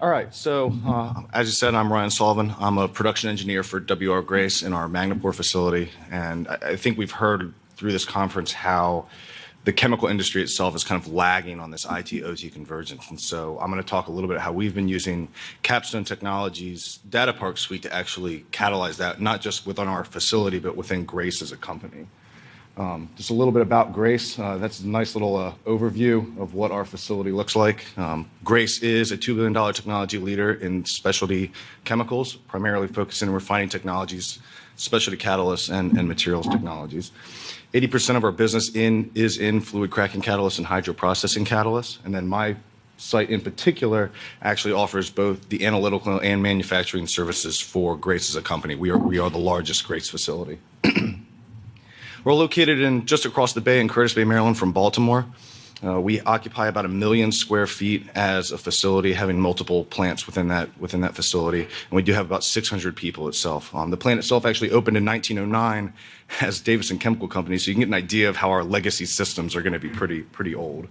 All right, so as you said, I'm Ryan Sullivan. I'm a production engineer for WR Grace in our Magnapur facility, and I think we've heard through this conference how the chemical industry itself is kind of lagging on this IT-OT convergence. And so I'm going to talk a little bit about how we've been using Capstone Technologies' dataPARC suite to actually catalyze that, not just within our facility, but within Grace as a company. Just a little bit about Grace. That's a nice little overview of what our facility looks like. Grace is a $2 billion technology leader in specialty chemicals, primarily focusing on refining technologies, specialty catalysts, and materials technologies. 80% of our business is in fluid cracking catalysts and hydroprocessing catalysts. And then my site in particular actually offers both the analytical and manufacturing services for Grace as a company. We are the largest Grace facility. We're located just across the bay in Curtis Bay, Maryland from Baltimore. We occupy about 1 million square feet as a facility, having multiple plants within that facility. And we do have about 600 people itself. The plant itself actually opened in 1909 as Davison Chemical Company, so you can get an idea of how our legacy systems are going to be pretty old.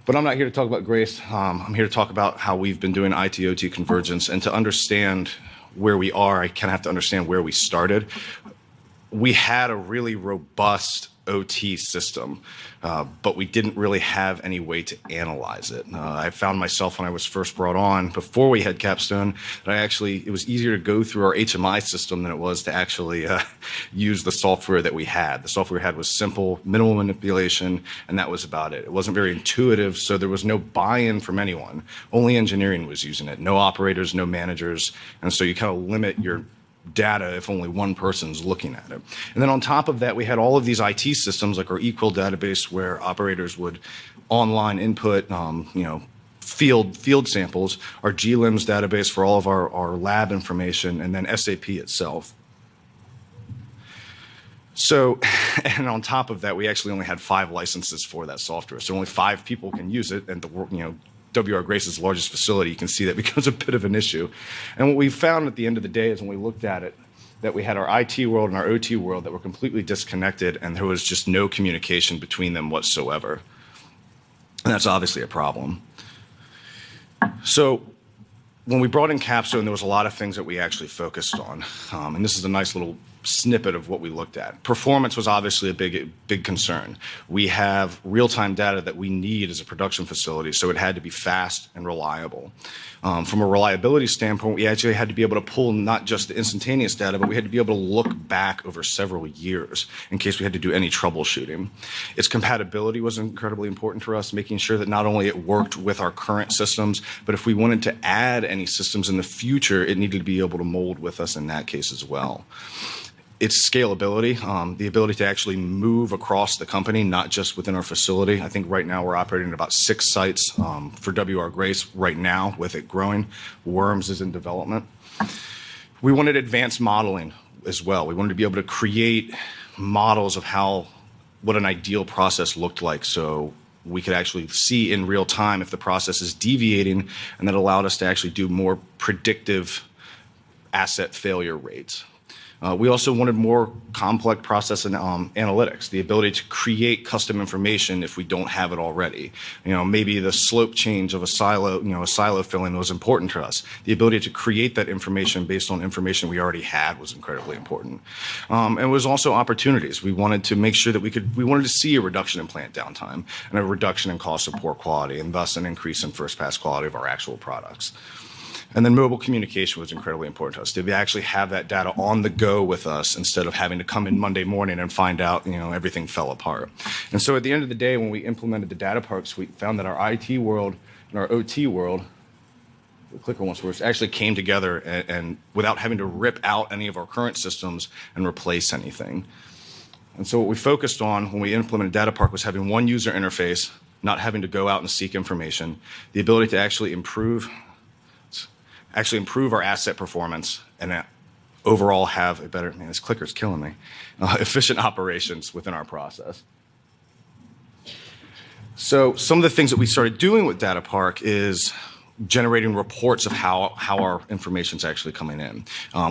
But I'm not here to talk about Grace. I'm here to talk about how we've been doing IT-OT convergence. And to understand where we are, I kind of have to understand where we started. We had a really robust OT system, but we didn't really have any way to analyze it. I found myself when I was first brought on, before we had Capstone, that it was easier to go through our HMI system than it was to actually use the software that we had. The software we had was simple, minimal manipulation, and that was about it. It wasn't very intuitive, so there was no buy-in from anyone. Only engineering was using it. No operators, no managers, and so you kind of limit your data if only one person's looking at it. And then on top of that, we had all of these IT systems like our eQual database where operators would online input field samples, our GLIMS database for all of our lab information, and then SAP itself. So, and on top of that, we actually only had 5 licenses for that software. So only 5 people can use it, and WR Grace's largest facility, you can see that becomes a bit of an issue. And what we found at the end of the day is when we looked at it, that we had our IT world and our OT world that were completely disconnected, and there was just no communication between them whatsoever. And that's obviously a problem. So when we brought in Capstone, there was a lot of things that we actually focused on. And this is a nice little snippet of what we looked at. Performance was obviously a big concern. We have real-time data that we need as a production facility, so it had to be fast and reliable. From a reliability standpoint, we actually had to be able to pull not just the instantaneous data, but we had to be able to look back over several years in case we had to do any troubleshooting. Its compatibility was incredibly important for us, making sure that not only it worked with our current systems, but if we wanted to add any systems in the future, it needed to be able to mold with us in that case as well. Its scalability, the ability to actually move across the company, not just within our facility. I think right now we're operating at about 6 sites for WR Grace right now, with it growing. Worms is in development. We wanted advanced modeling as well. We wanted to be able to create models of what an ideal process looked like, so we could actually see in real time if the process is deviating, and that allowed us to actually do more predictive asset failure rates. We also wanted more complex process and analytics, the ability to create custom information if we don't have it already. Maybe the slope change of a silo filling was important to us. The ability to create that information based on information we already had was incredibly important. And it was also opportunities. We wanted to make sure that we wanted to see a reduction in plant downtime and a reduction in cost of poor quality, and thus an increase in first pass quality of our actual products. And then mobile communication was incredibly important to us, to actually have that data on the go with us instead of having to come in Monday morning and find out, everything fell apart. And so at the end of the day, when we implemented the dataPARC suite, we found that our IT world and our OT world, the clicker once works, actually came together and without having to rip out any of our current systems and replace anything. And so what we focused on when we implemented dataPARC was having one user interface, not having to go out and seek information, the ability to actually improve our asset performance, and overall have a better, this clicker's killing me, efficient operations within our process. So some of the things that we started doing with dataPARC is generating reports of how our information's actually coming in.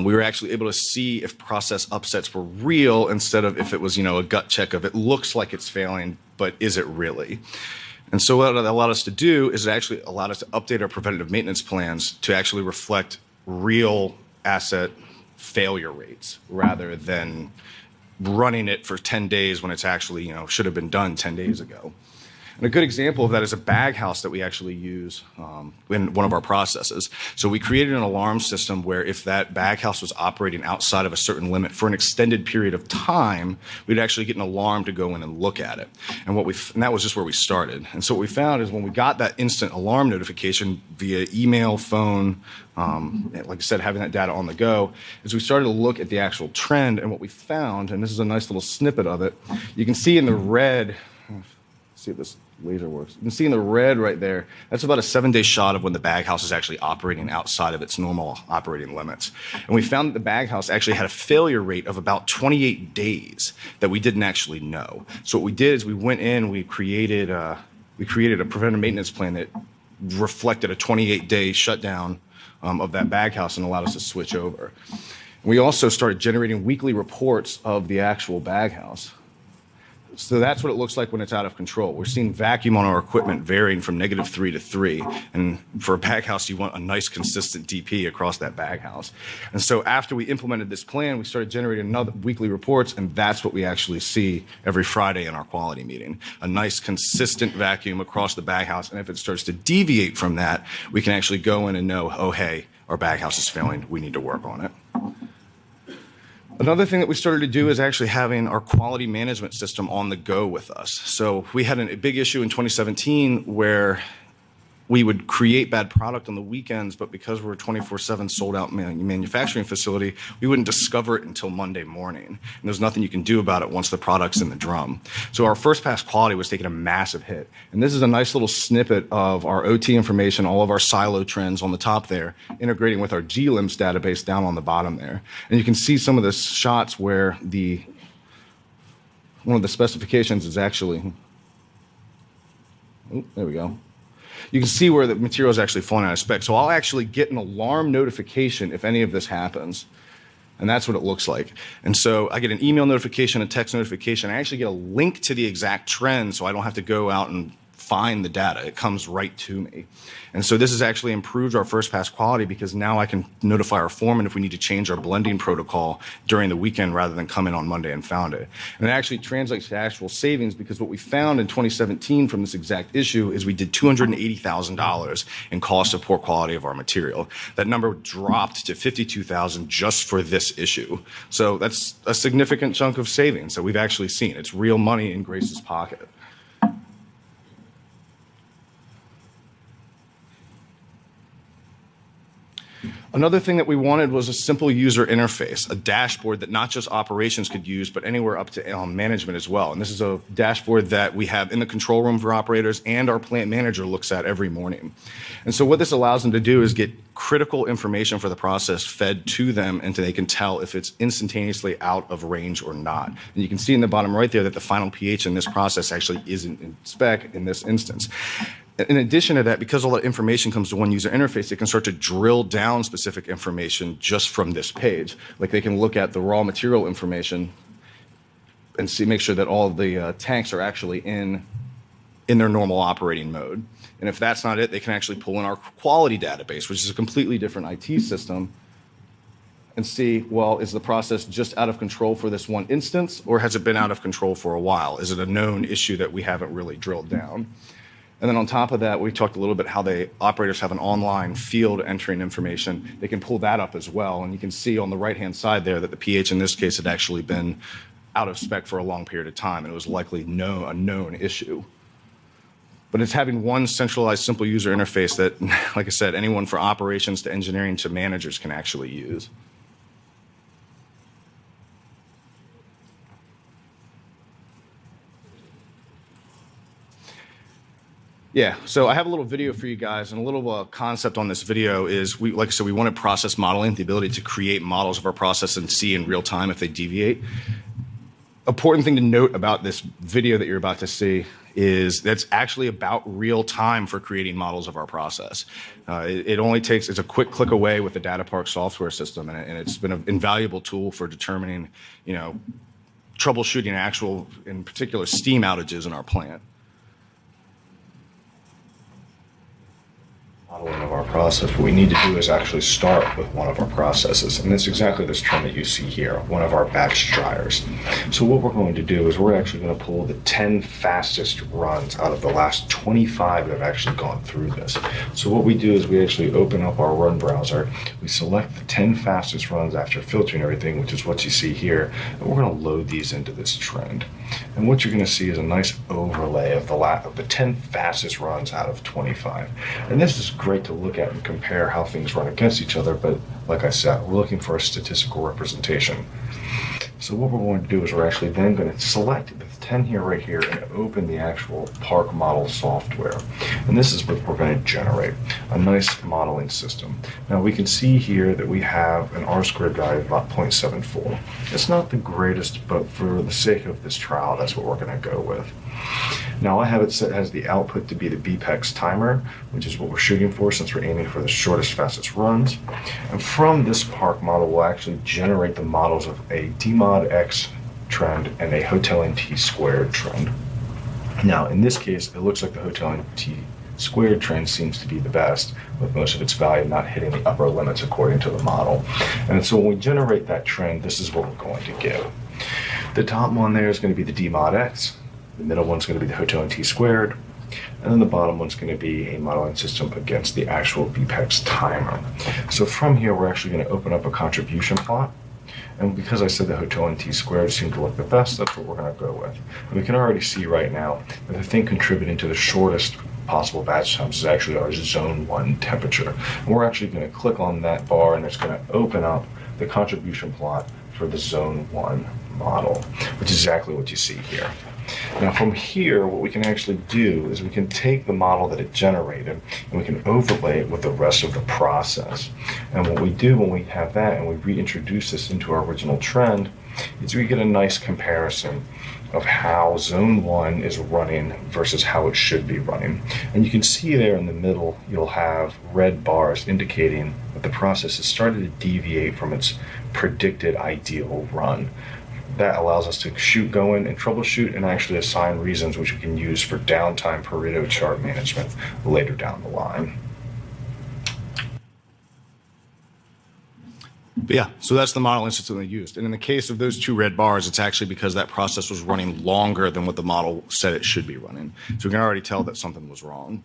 We were actually able to see if process upsets were real instead of if it was, a gut check of it looks like it's failing, but is it really? And so what it allowed us to do is it actually allowed us to update our preventative maintenance plans to actually reflect real asset failure rates rather than running it for 10 days when it's actually, should have been done 10 days ago. And a good example of that is a bag house that we actually use in one of our processes. So we created an alarm system where if that bag house was operating outside of a certain limit for an extended period of time, we'd actually get an alarm to go in and look at it. And that was just where we started. And so what we found is when we got that instant alarm notification via email, phone, like I said, having that data on the go, is we started to look at the actual trend. And what we found, and this is a nice little snippet of it, you can see in the red, see if this laser works. You can see in the red right there, that's about a 7-day shot of when the bag house is actually operating outside of its normal operating limits. And we found that the bag house actually had a failure rate of about 28 days that we didn't actually know. So what we did is we went in, we created a preventive maintenance plan that reflected a 28-day shutdown of that bag house and allowed us to switch over. We also started generating weekly reports of the actual bag house. So that's what it looks like when it's out of control. We're seeing vacuum on our equipment varying from -3 to 3. And for a bag house, you want a nice consistent DP across that bag house. And so after we implemented this plan, we started generating another weekly reports, and that's what we actually see every Friday in our quality meeting. A nice consistent vacuum across the bag house. And if it starts to deviate from that, we can actually go in and know, oh, hey, our bag house is failing. We need to work on it. Another thing that we started to do is actually having our quality management system on the go with us. So we had a big issue in 2017 where we would create bad product on the weekends, but because we're a 24/7 sold out manufacturing facility, we wouldn't discover it until Monday morning. And there's nothing you can do about it once the product's in the drum. So our first pass quality was taking a massive hit. And this is a nice little snippet of our OT information, all of our silo trends on the top there, integrating with our GLIMS database down on the bottom there. And you can see some of the shots where one of the specifications is actually, there we go. You can see where the material is actually falling out of spec. So I'll actually get an alarm notification if any of this happens. And that's what it looks like. And so I get an email notification, a text notification. I actually get a link to the exact trend so I don't have to go out and find the data. It comes right to me. And so this has actually improved our first pass quality because now I can notify our foreman if we need to change our blending protocol during the weekend rather than come in on Monday and found it. And it actually translates to actual savings because what we found in 2017 from this exact issue is we did $280,000 in cost of poor quality of our material. That number dropped to $52,000 just for this issue. So that's a significant chunk of savings that we've actually seen. It's real money in Grace's pocket. Another thing that we wanted was a simple user interface, a dashboard that not just operations could use, but anywhere up to management as well. And this is a dashboard that we have in the control room for operators and our plant manager looks at every morning. And so what this allows them to do is get critical information for the process fed to them and they can tell if it's instantaneously out of range or not. And you can see in the bottom right there that the final pH in this process actually isn't in spec in this instance. In addition to that, because all that information comes to one user interface, they can start to drill down specific information just from this page. Like they can look at the raw material information and make sure that all of the tanks are actually in their normal operating mode. And if that's not it, they can actually pull in our quality database, which is a completely different IT system, and see, well, is the process just out of control for this one instance, or has it been out of control for a while? Is it a known issue that we haven't really drilled down? And then on top of that, we talked a little bit how the operators have an online field entering information. They can pull that up as well. And you can see on the right-hand side there that the pH in this case had actually been out of spec for a long period of time, and it was likely a known issue. But it's having one centralized, simple user interface that, like I said, anyone from operations to engineering to managers can actually use. Yeah, so I have a little video for you guys, and a little concept on this video is, like I said, we wanted process modeling, the ability to create models of our process and see in real time if they deviate. Important thing to note about this video that you're about to see is that's actually about real time for creating models of our process. It only takes, it's a quick click away with the dataPARC software system, and it's been an invaluable tool for determining, troubleshooting actual, in particular, steam outages in our plant. modeling of our process, what we need to do is actually start with one of our processes. And it's exactly this trend that you see here, one of our batch dryers. So what we're going to do is we're actually going to pull the 10 fastest runs out of the last 25 that have actually gone through this. So what we do is we actually open up our run browser, we select the 10 fastest runs after filtering everything, which is what you see here, and we're going to load these into this trend. And what you're going to see is a nice overlay of the 10 fastest runs out of 25. And this is great to look at and compare how things run against each other, but like I said, we're looking for a statistical representation. So what we're going to do is we're actually then going to select the 10 here, right here, and open the actual PARC model software. And this is what we're going to generate, a nice modeling system. Now we can see here that we have an R-squared value of about 0.74. It's not the greatest, but for the sake of this trial, that's what we're going to go with. Now I have it set as the output to be the BPEX timer, which is what we're shooting for since we're aiming for the shortest, fastest runs. And from this PARC model, we'll actually generate the models of a DMOD X trend and a Hotel NT squared trend. Now in this case, it looks like the Hotel NT squared trend seems to be the best, with most of its value not hitting the upper limits according to the model. And so when we generate that trend, this is what we're going to get. The top one there is going to be the DMOD X. The middle one's going to be the Hotel NT squared, and then the bottom one's going to be a modeling system against the actual BPEX timer. So from here, we're actually going to open up a contribution plot. And because I said the Hotel NT squared seemed to look the best, that's what we're going to go with. And we can already see right now that the thing contributing to the shortest possible batch times is actually our zone 1 temperature. And we're actually going to click on that bar, and it's going to open up the contribution plot for the zone 1 model, which is exactly what you see here. Now from here, what we can actually do is we can take the model that it generated and we can overlay it with the rest of the process. And what we do when we have that and we reintroduce this into our original trend is we get a nice comparison of how zone 1 is running versus how it should be running. And you can see there in the middle, you'll have red bars indicating that the process has started to deviate from its predicted ideal run. That allows us to go in and troubleshoot and actually assign reasons which we can use for downtime Pareto chart management later down the line. But yeah, so that's the modeling system they used. And in the case of those two red bars, it's actually because that process was running longer than what the model said it should be running. So we can already tell that something was wrong.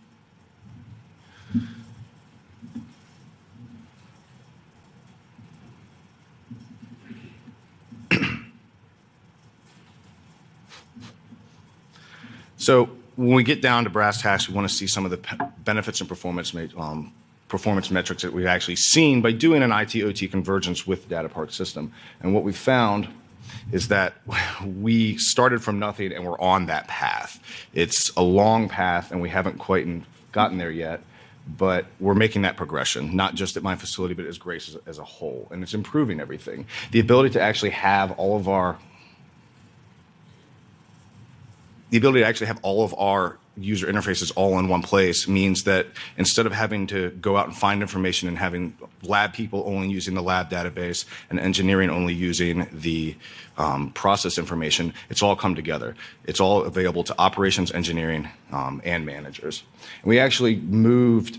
So when we get down to brass tacks, we want to see some of the benefits and performance metrics that we've actually seen by doing an IT-OT convergence with the dataPARC system. And what we found is that we started from nothing and we're on that path. It's a long path and we haven't quite gotten there yet, but we're making that progression, not just at my facility, but as Grace as a whole. And it's improving everything. The ability to actually have all of our user interfaces all in one place means that instead of having to go out and find information and having lab people only using the lab database and engineering only using the process information, it's all come together. It's all available to operations, engineering, and managers. And we actually moving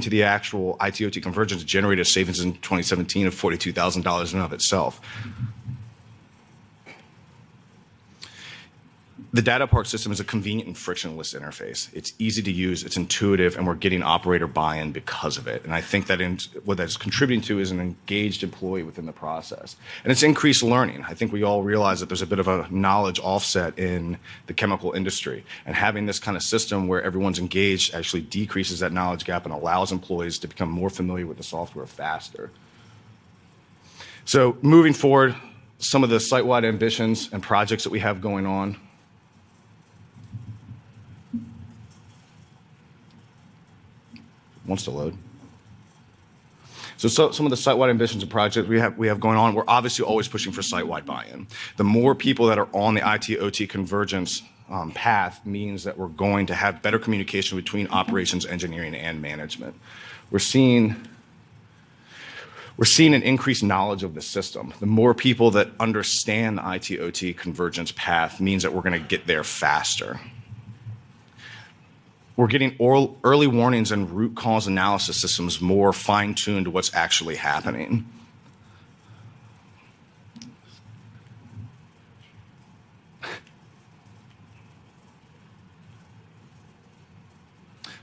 to the actual IT-OT convergence generated savings in 2017 of $42,000 in and of itself. The dataPARC system is a convenient and frictionless interface. It's easy to use, it's intuitive, and we're getting operator buy-in because of it. And I think that what that's contributing to is an engaged employee within the process. And it's increased learning. I think we all realize that there's a bit of a knowledge offset in the chemical industry. And having this kind of system where everyone's engaged actually decreases that knowledge gap and allows employees to become more familiar with the software faster. So moving forward, some of the site-wide ambitions and projects that we have going on. Wants to load. So some of the site-wide ambitions and projects we have going on, we're obviously always pushing for site-wide buy-in. The more people that are on the IT-OT convergence path means that we're going to have better communication between operations, engineering, and management. We're seeing an increased knowledge of the system. The more people that understand the IT-OT convergence path means that we're going to get there faster. We're getting early warnings and root cause analysis systems more fine-tuned to what's actually happening.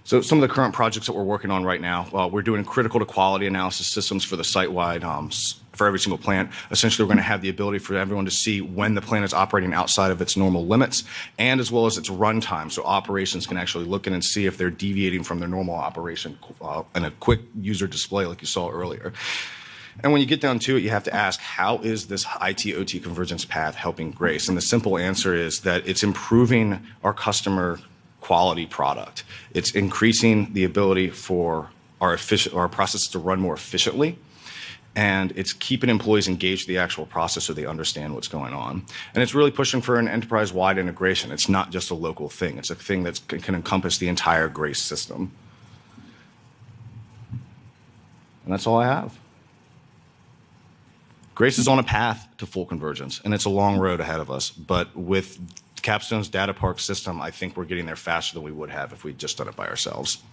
So some of the current projects that we're working on right now, we're doing critical to quality analysis systems for the site-wide, for every single plant. Essentially, we're going to have the ability for everyone to see when the plant is operating outside of its normal limits, and as well as its runtime, so operations can actually look in and see if they're deviating from their normal operation in a quick user display like you saw earlier. And when you get down to it, you have to ask, how is this IT-OT convergence path helping Grace? And the simple answer is that it's improving our customer quality product. It's increasing the ability for our processes to run more efficiently, and it's keeping employees engaged with the actual process so they understand what's going on. And it's really pushing for an enterprise-wide integration. It's not just a local thing. It's a thing that can encompass the entire Grace system. And that's all I have. Grace is on a path to full convergence, and it's a long road ahead of us. But with Capstone's dataPARC system, I think we're getting there faster than we would have if we'd just done it by ourselves.